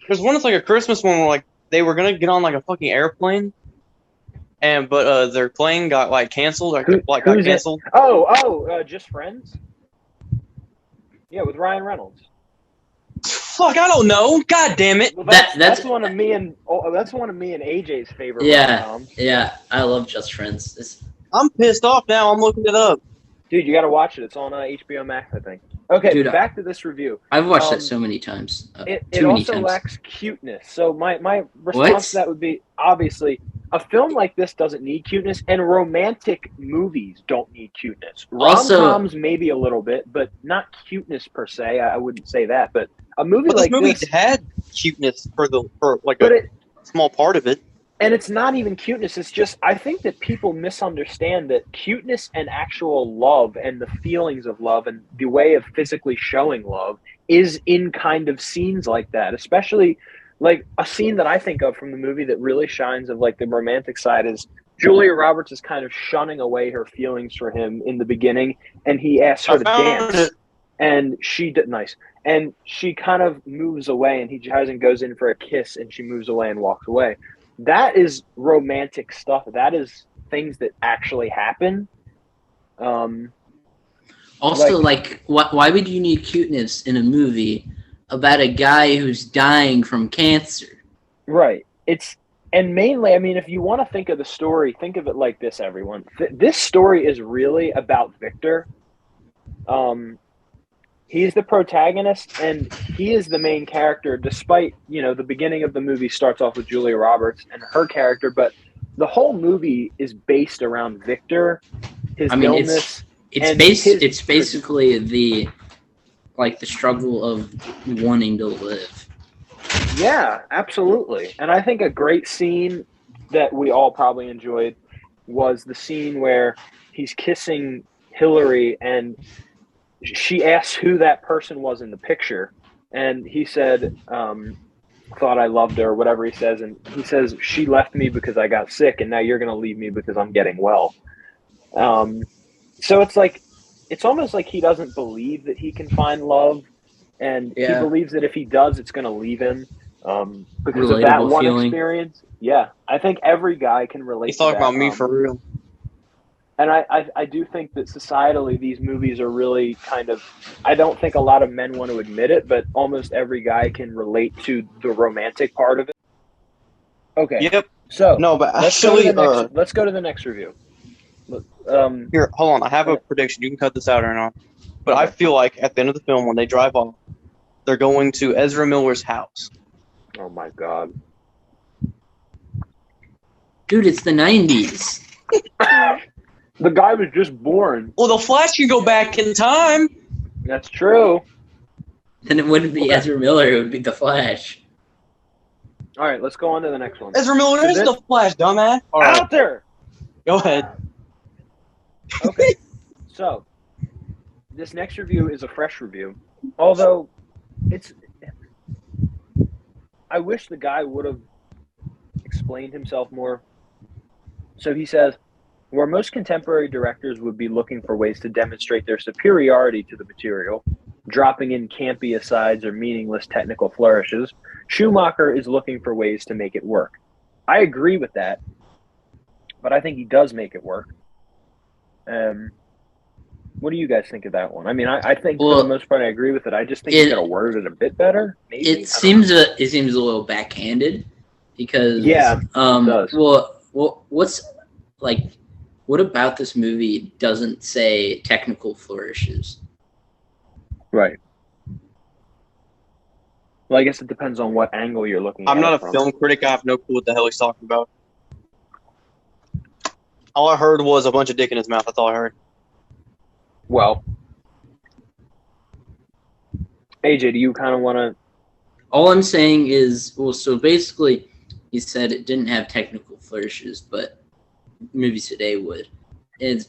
There's one that's like a Christmas one where, like, they were gonna get on, like, a fucking airplane, but their plane got, like, canceled, like, the flight got who's it? canceled. Just Friends. Yeah, with Ryan Reynolds. Fuck, I don't know. God damn it. Well, That's- that's one of me and AJ's favorite. Yeah, rom-coms. yeah, I love Just Friends. I'm pissed off now. I'm looking it up. Dude, you got to watch it. It's on HBO Max, I think. Okay, Dude, back to this review. I've watched Um, it so many times. It Too many also times. lacks cuteness. So my response What? to that would be, obviously, a film like this doesn't need cuteness, and romantic movies don't need cuteness. Also- Rom-coms maybe a little bit, but not cuteness per se. I wouldn't say that. But a movie But like this movie this, had cuteness for like but a it small part of it. and it's not even cuteness. It's just I think that people misunderstand that cuteness and actual love and the feelings of love and the way of physically showing love is in kind of scenes like that, especially like a scene that I think of from the movie that really shines of like the romantic side is Julia Roberts is kind of shunning away her feelings for him in the beginning, and he asks her to found dance, it. and she did nice, and she kind of moves away, and he tries and goes in for a kiss, and she moves away and walks away. That is romantic stuff. That is things that actually happen. Also, why would you need cuteness in a movie about a guy who's dying from cancer? Right. And mainly, I mean, if you want to think of the story, think of it like this, everyone. This story is really about Victor. He's the protagonist, and he is the main character, despite, the beginning of the movie starts off with Julia Roberts and her character, but the whole movie is based around Victor, his illness. It's basically the struggle of wanting to live. Yeah, absolutely. And I think a great scene that we all probably enjoyed was the scene where he's kissing Hillary and she asks who that person was in the picture. And he said, thought I loved her, or whatever he says. And he says, she left me because I got sick, and now you're going to leave me because I'm getting well. So it's almost like he doesn't believe that he can find love. And he believes that if he does, it's going to leave him because of that one experience. Yeah, I think every guy can relate. He's talking about me for real. And I do think that societally these movies are really kind of, I don't think a lot of men want to admit it, but almost every guy can relate to the romantic part of it. Okay. Yep. So no, but let's actually, go to the next review. Here, hold on. I have a prediction. You can cut this out or not. But Okay. I feel like at the end of the film, when they drive off, they're going to Ezra Miller's house. Oh my God. Dude, it's the 90s. The guy was just born. Well, the Flash can go back in time. That's true. Then it wouldn't be Okay. Ezra Miller, it would be The Flash. All right, let's go on to the next one. Ezra Miller So is this- the Flash, dumbass. All right, Out there. go ahead. Okay. So this next review is a fresh review, although I wish the guy would have explained himself more. So he says, where most contemporary directors would be looking for ways to demonstrate their superiority to the material, dropping in campy asides or meaningless technical flourishes, Schumacher is looking for ways to make it work. I agree with that, but I think he does make it work. What do you guys think of that one? I mean, I think for Well, the most part I agree with it. I just think he's got to word it a bit better. Maybe. I It don't seems a little backhanded because Yeah, it does. what about this movie doesn't say technical flourishes? Right. Well, I guess it depends on what angle you're looking at. I'm not it a from. film critic. I have no clue what the hell he's talking about. All I heard was a bunch of dick in his mouth. That's all I heard. Well, AJ, do you kind of want to? All I'm saying is, so basically, he said it didn't have technical flourishes, but movies today would.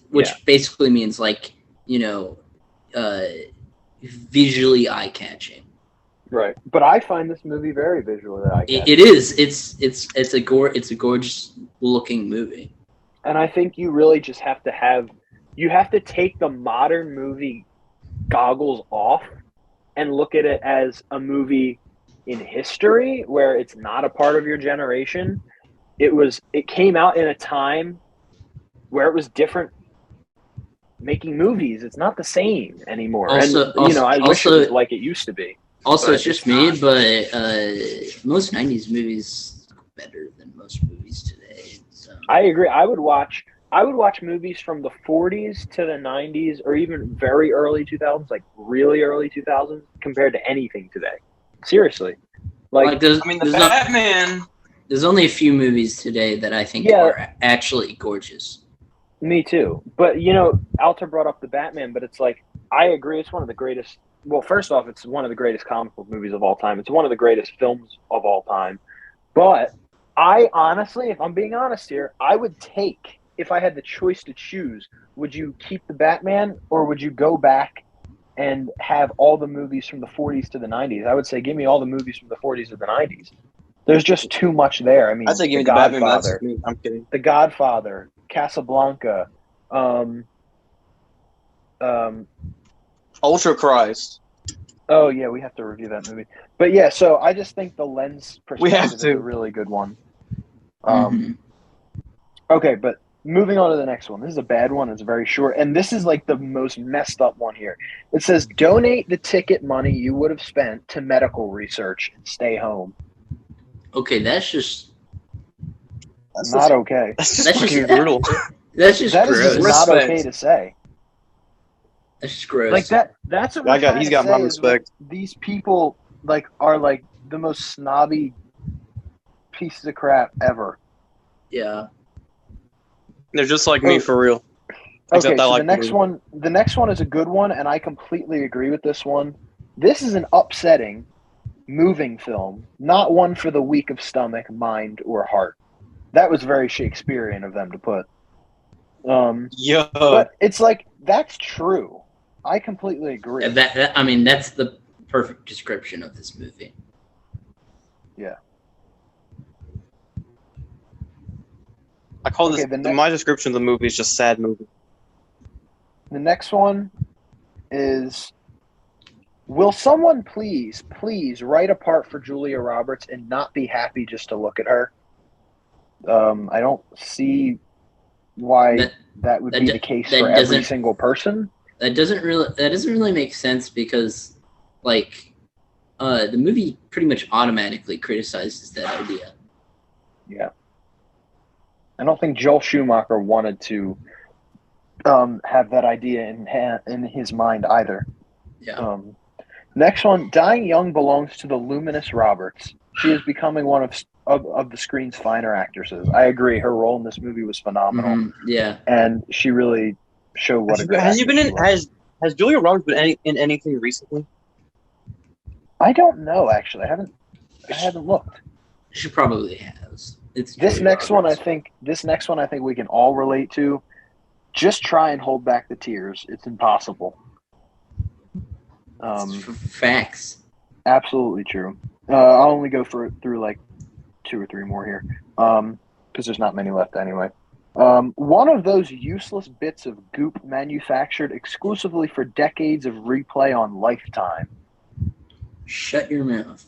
Which basically means like, visually eye-catching. Right, but I find this movie very visually eye-catching. It is. It's a gorgeous looking movie. And I think you really just have to take the modern movie goggles off and look at it as a movie in history where it's not a part of your generation. It came out in a time where it was different making movies. It's not the same anymore. I wish it was like it used to be. Also, it's just me, but most 90s movies are better than most movies today. So. I agree. I would watch movies from the 40s to the 90s or even very early 2000s, like really early 2000s, compared to anything today. Seriously. The Batman. There's only a few movies today that I think are actually gorgeous. Me too. But, Alter brought up the Batman, but it's like, I agree. It's one of the greatest. Well, first off, it's one of the greatest comic book movies of all time. It's one of the greatest films of all time. But I honestly, if I'm being honest here, I would take, if I had the choice to choose, would you keep the Batman or would you go back and have all the movies from the 40s to the 90s? I would say give me all the movies from the 40s to the 90s. There's just too much there. I mean, I'd say give me the Batman. That's me. I'm kidding. The Godfather, Casablanca, Ultra Christ. Oh yeah, we have to review that movie. But yeah, so I just think the lens perspective is a really good one. Okay, but moving on to the next one. This is a bad one. It's very short, and this is like the most messed up one here. It says, "Donate the ticket money you would have spent to medical research and stay home." Okay, that's not okay. That's just brutal. That's just gross. Is not okay to say. That's just gross. Like that. That's what he's got my respect. These people are like the most snobby pieces of crap ever. Yeah. They're just like me for real. Okay, so the next one is a good one, and I completely agree with this one. This is an upsetting, moving film, not one for the weak of stomach, mind, or heart. That was very Shakespearean of them to put. But it's like, that's true. I completely agree. That's the perfect description of this movie. Yeah. I call my description of the movie is just sad movie. The next one is, will someone please write a part for Julia Roberts and not be happy just to look at her? I don't see why that would be the case for every single person. That doesn't really make sense because, like, the movie pretty much automatically criticizes that idea. Yeah. I don't think Joel Schumacher wanted to have that idea in his mind either. Yeah. Next one, dying young belongs to the luminous Roberts. She is becoming one of the screen's finer actresses. I agree. Her role in this movie was phenomenal. Mm-hmm. Yeah. And she really showed what a good actress she was. Has Julia Roberts been in anything recently? I don't know, actually. I haven't looked. She probably has. This next one I think we can all relate to. Just try and hold back the tears. It's impossible. Facts. Absolutely true. I'll only go through like 2 or 3 more here, because there's not many left anyway. One of those useless bits of goop manufactured exclusively for decades of replay on Lifetime. Shut your mouth.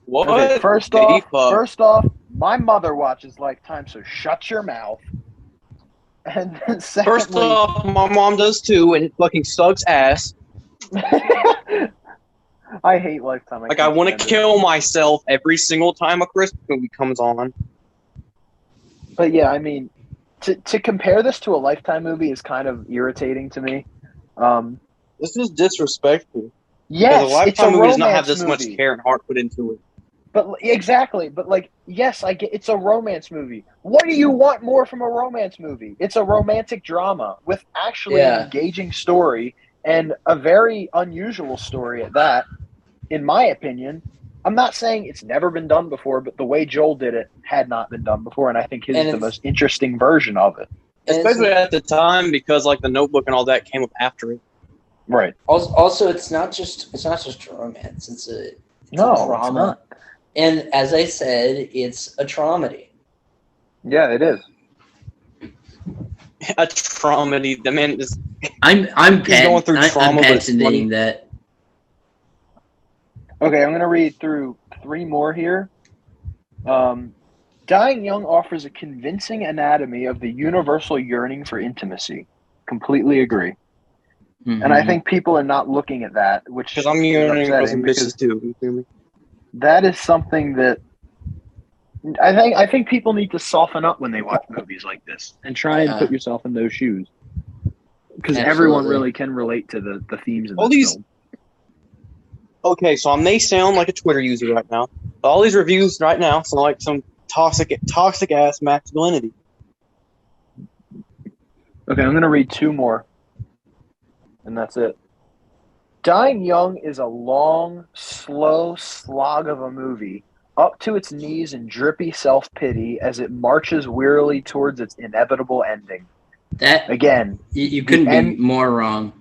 What? Okay, first off, my mother watches Lifetime, so shut your mouth. And then secondly, first off, my mom does too, and it fucking sucks ass. I hate Lifetime. I want to kill myself every single time a Christmas movie comes on. But yeah, I mean, to compare this to a Lifetime movie is kind of irritating to me. This is disrespectful. Yes, a Lifetime movie does not have this much care and heart put into it. But exactly, but like, yes, I get it's a romance movie. What do you want more from a romance movie? It's a romantic drama with actually an engaging story and a very unusual story at that, in my opinion. I'm not saying it's never been done before, but the way Joel did it had not been done before, and I think his is the most interesting version of it. Especially at the time, because like the Notebook and all that came up after it. Right. Also, it's not just romance. It's a drama. It's not. And as I said, it's a dramedy. Yeah, it is. A dramedy. The man is. I'm going through trauma, but it's funny. patenting that. Okay, I'm going to read through 3 more here. Dying Young offers a convincing anatomy of the universal yearning for intimacy. Completely agree. Mm-hmm. And I think people are not looking at that, which Because I'm yearning for some bitches too. You feel me? That is something that I think people need to soften up when they watch movies like this and try and put yourself in those shoes. Because everyone really can relate to the themes of this film. Okay, so I may sound like a Twitter user right now. But all these reviews right now sound like some toxic ass masculinity. Okay, I'm going to read 2 more. And that's it. Dying Young is a long, slow slog of a movie, up to its knees in drippy self-pity as it marches wearily towards its inevitable ending. That again, you couldn't be more wrong.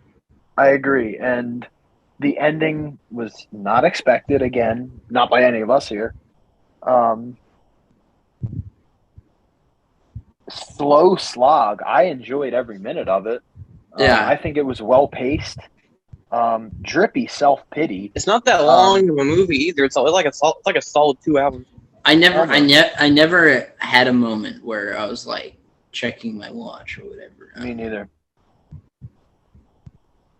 I agree, and the ending was not expected. Again, not by any of us here. Slow slog. I enjoyed every minute of it. Yeah, I think it was well paced. Drippy self-pity. It's not that long of a movie either. It's like a solid 2 hours. I never had a moment where I was like checking my watch or whatever. Me neither.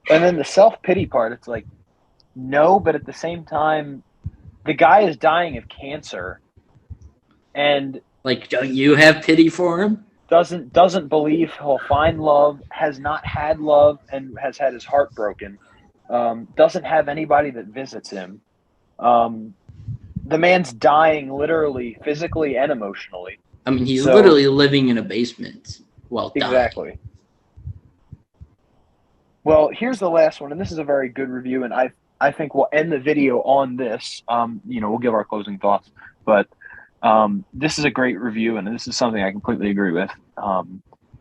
And then the self-pity part, it's like, no, but at the same time, the guy is dying of cancer, and like, don't you have pity for him? Doesn't believe he'll find love, has not had love, and has had his heart broken. Doesn't have anybody that visits him. The man's dying literally, physically and emotionally. I mean, he's literally living in a basement while dying. Exactly. Well, here's the last one, and this is a very good review, and I think we'll end the video on this. We'll give our closing thoughts, but this is a great review, and this is something I completely agree with.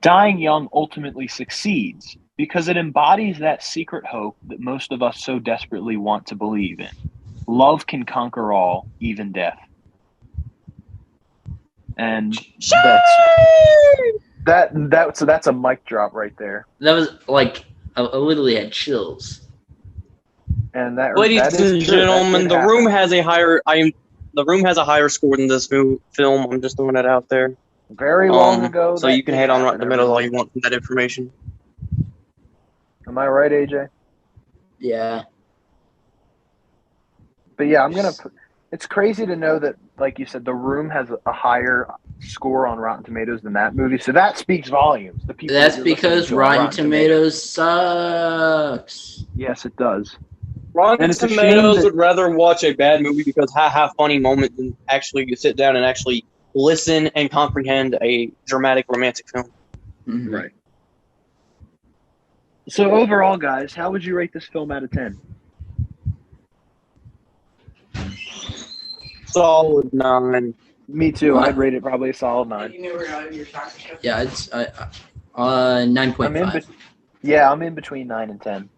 Dying Young ultimately succeeds because it embodies that secret hope that most of us so desperately want to believe in. Love can conquer all, even death. And that's a mic drop right there. That was like I literally had chills. And that, ladies and gentlemen, the room has a higher score than this film. I'm just throwing that out there. Very long ago. So you can hate on Rotten Tomatoes all you want from that information. Am I right, AJ? Yeah. But yeah, it's crazy to know that, like you said, The Room has a higher score on Rotten Tomatoes than that movie. So that speaks volumes. That's because Rotten Tomatoes sucks. Yes, it does. Rotten Tomatoes would rather watch a bad movie because have funny moments than actually sit down and actually listen and comprehend a dramatic romantic film. Mm-hmm. Right. So overall, guys, how would you rate this film out of 10? Solid 9. Me too. What? I'd rate it probably a solid 9. Yeah, it's 9.5. I'm in between 9 and 10.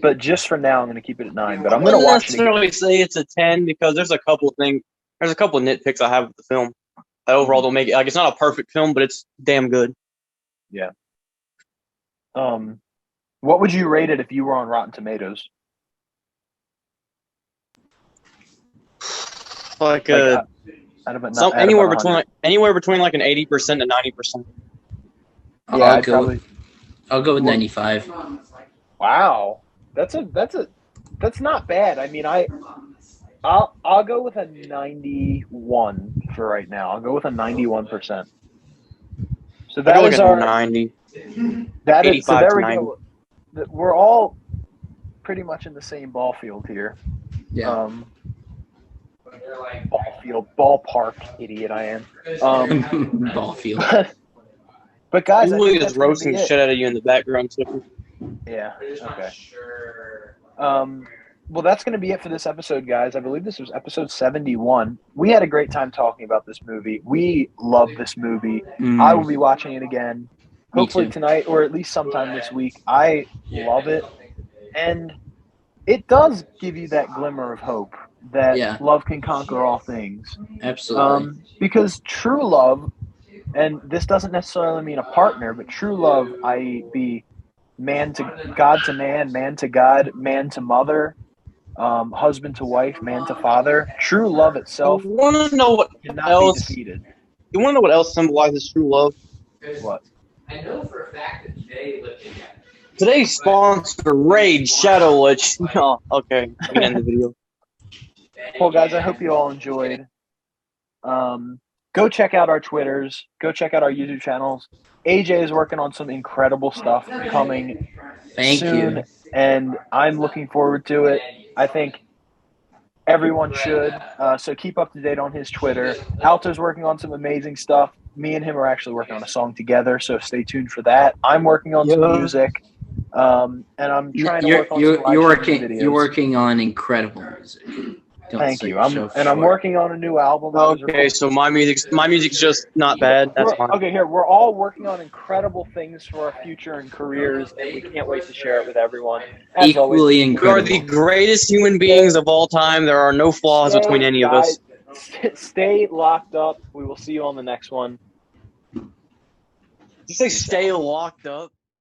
But just for now, I'm going to keep it at 9. But I'm going to watch it again. I wouldn't necessarily say it's a 10 because there's a couple of nitpicks I have with the film that overall don't make it. Like, it's not a perfect film, but it's damn good. Yeah. What would you rate it if you were on Rotten Tomatoes? Anywhere between like an 80% to 90%. Yeah, I'll go with 95. Wow, that's not bad. I mean, I'll go with a 91 for right now. I'll go with a 91%. So that is our 90. That is so. There we go. We're all pretty much in the same ball field here. Yeah. Ballpark idiot I am. Ball field. But guys, Julie is roasting the shit out of you in the background too. Yeah. Okay. Well, that's going to be it for this episode, guys. I believe this was episode 71. We had a great time talking about this movie. We love this movie. I will be watching it again, hopefully tonight or at least sometime this week. I love it. And it does give you that glimmer of hope that love can conquer all things. Absolutely. Because true love, and this doesn't necessarily mean a partner, but true love, i.e. be man to God to man to God, man to mother, husband to wife, man to father. True love itself want to know what cannot else? be defeated. You want to know what else symbolizes true love? What? I know for a fact that today looking at Today's sponsor, Raid Shadow Witch. Oh, okay. I can end the video. Well, guys, I hope you all enjoyed. Go check out our Twitters. Go check out our YouTube channels. AJ is working on some incredible stuff coming soon, and I'm looking forward to it. I think everyone should. So keep up to date on his Twitter. Alto's working on some amazing stuff. Me and him are actually working on a song together, so stay tuned for that. I'm working on some music, and I'm trying to work on some live videos. You're working on incredible music. Thank you. I'm working on a new album. Okay, so my music's just not bad. That's fine. Okay, here we're all working on incredible things for our future and careers, and we can't wait to share it with everyone. As Equally always, incredible. We are the greatest human beings of all time. There are no flaws between any of us. Stay locked up. We will see you on the next one. Did you say stay locked up?